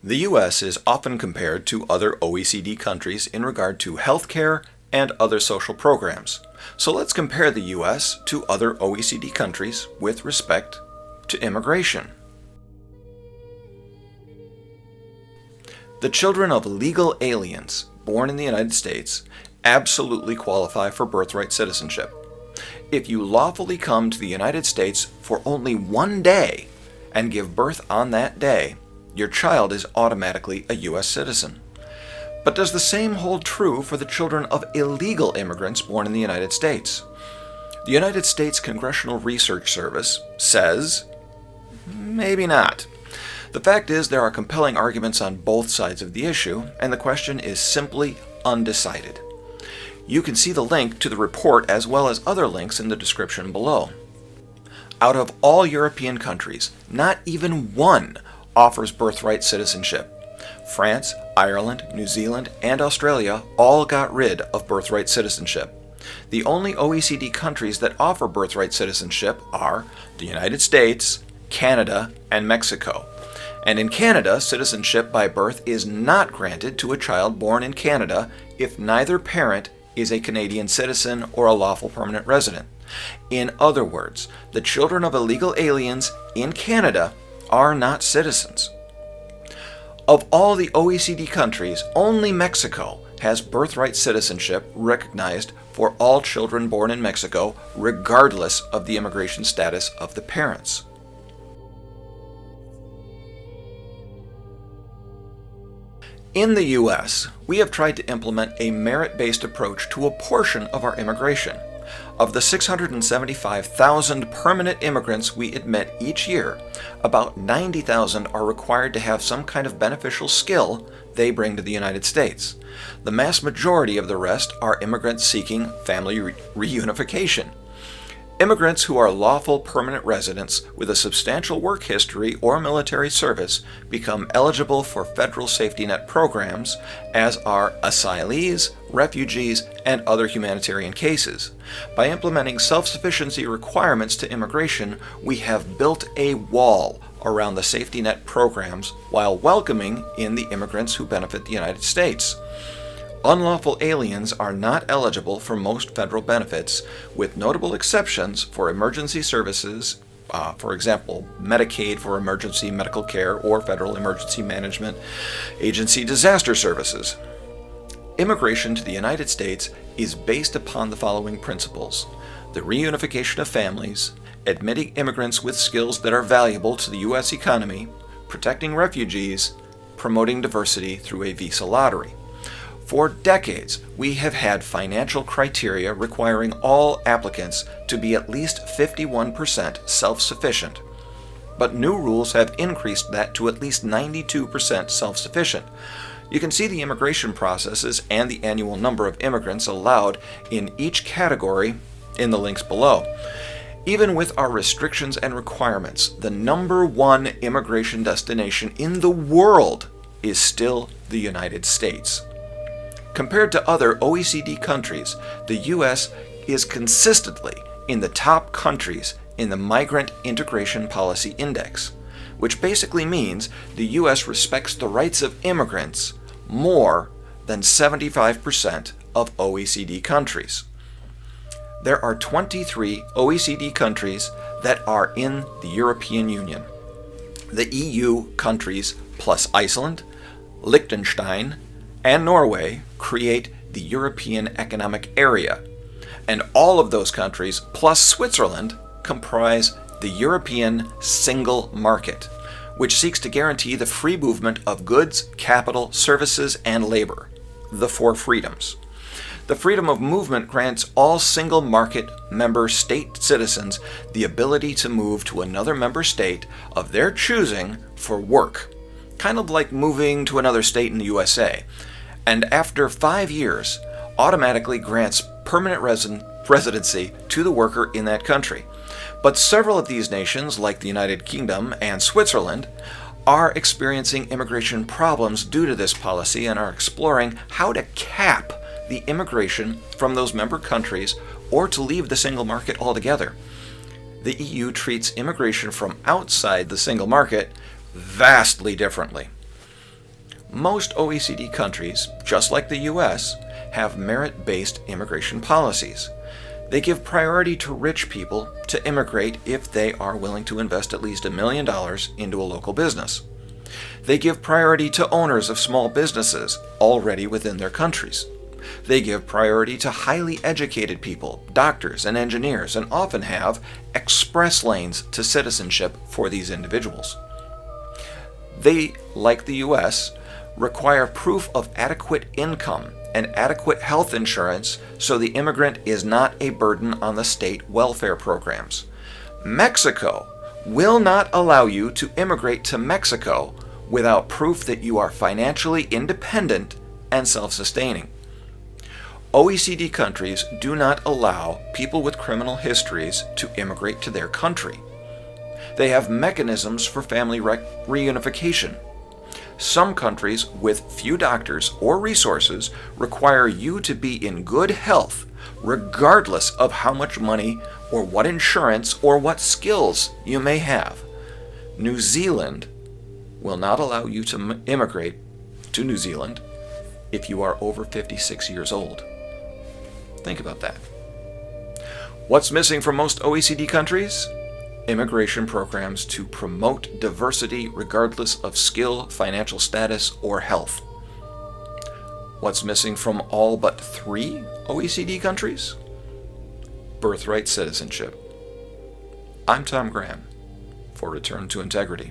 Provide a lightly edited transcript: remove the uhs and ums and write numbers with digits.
The U.S. is often compared to other OECD countries in regard to healthcare and other social programs. So let's compare the U.S. to other OECD countries with respect to immigration. The children of legal aliens born in the United States absolutely qualify for birthright citizenship. If you lawfully come to the United States for only one day and give birth on that day, your child is automatically a U.S. citizen. But does the same hold true for the children of illegal immigrants born in the United States? The United States Congressional Research Service says, maybe not. The fact is, there are compelling arguments on both sides of the issue, and the question is simply undecided. You can see the link to the report as well as other links in the description below. Out of all European countries, not even one offers birthright citizenship. France, Ireland, New Zealand, and Australia all got rid of birthright citizenship. The only OECD countries that offer birthright citizenship are the United States, Canada, and Mexico. And in Canada, citizenship by birth is not granted to a child born in Canada if neither parent is a Canadian citizen or a lawful permanent resident. In other words, the children of illegal aliens in Canada are not citizens. Of all the OECD countries, only Mexico has birthright citizenship recognized for all children born in Mexico, regardless of the immigration status of the parents. In the U.S., we have tried to implement a merit-based approach to a portion of our immigration. Of the 675,000 permanent immigrants we admit each year, about 90,000 are required to have some kind of beneficial skill they bring to the United States. The mass majority of the rest are immigrants seeking family reunification. Immigrants who are lawful permanent residents with a substantial work history or military service become eligible for federal safety net programs, as are asylees, refugees, and other humanitarian cases. By implementing self-sufficiency requirements to immigration, we have built a wall around the safety net programs while welcoming in the immigrants who benefit the United States. Unlawful aliens are not eligible for most federal benefits, with notable exceptions for emergency services, for example, Medicaid for emergency medical care or Federal Emergency Management Agency disaster services. Immigration to the United States is based upon the following principles: the reunification of families, admitting immigrants with skills that are valuable to the U.S. economy, protecting refugees, promoting diversity through a visa lottery. For decades, we have had financial criteria requiring all applicants to be at least 51% self-sufficient. But new rules have increased that to at least 92% self-sufficient. You can see the immigration processes and the annual number of immigrants allowed in each category in the links below. Even with our restrictions and requirements, the number one immigration destination in the world is still the United States. Compared to other OECD countries, the U.S. is consistently in the top countries in the Migrant Integration Policy Index, which basically means the U.S. respects the rights of immigrants more than 75% of OECD countries. There are 23 OECD countries that are in the European Union. The EU countries plus Iceland, Liechtenstein, and Norway create the European Economic Area, and all of those countries plus Switzerland comprise the European Single Market, which seeks to guarantee the free movement of goods, capital, services, and labor, the four freedoms. The freedom of movement grants all single market member state citizens the ability to move to another member state of their choosing for work, kind of like moving to another state in the USA, and after 5 years, automatically grants permanent residency to the worker in that country. But several of these nations, like the United Kingdom and Switzerland, are experiencing immigration problems due to this policy and are exploring how to cap the immigration from those member countries or to leave the single market altogether. The EU treats immigration from outside the single market vastly differently. Most OECD countries, just like the US, have merit-based immigration policies. They give priority to rich people to immigrate if they are willing to invest at least $1 million into a local business. They give priority to owners of small businesses already within their countries. They give priority to highly educated people, doctors and engineers, and often have express lanes to citizenship for these individuals. They, like the US, require proof of adequate income and adequate health insurance so the immigrant is not a burden on the state welfare programs. Mexico will not allow you to immigrate to Mexico without proof that you are financially independent and self-sustaining. OECD countries do not allow people with criminal histories to immigrate to their country. They have mechanisms for family reunification. Some countries with few doctors or resources require you to be in good health, regardless of how much money or what insurance or what skills you may have. New Zealand will not allow you to immigrate to New Zealand if you are over 56 years old. Think about that. What's missing from most OECD countries? Immigration programs to promote diversity regardless of skill, financial status, or health. What's missing from all but 3 OECD countries? Birthright citizenship. I'm Tom Graham for Return to Integrity.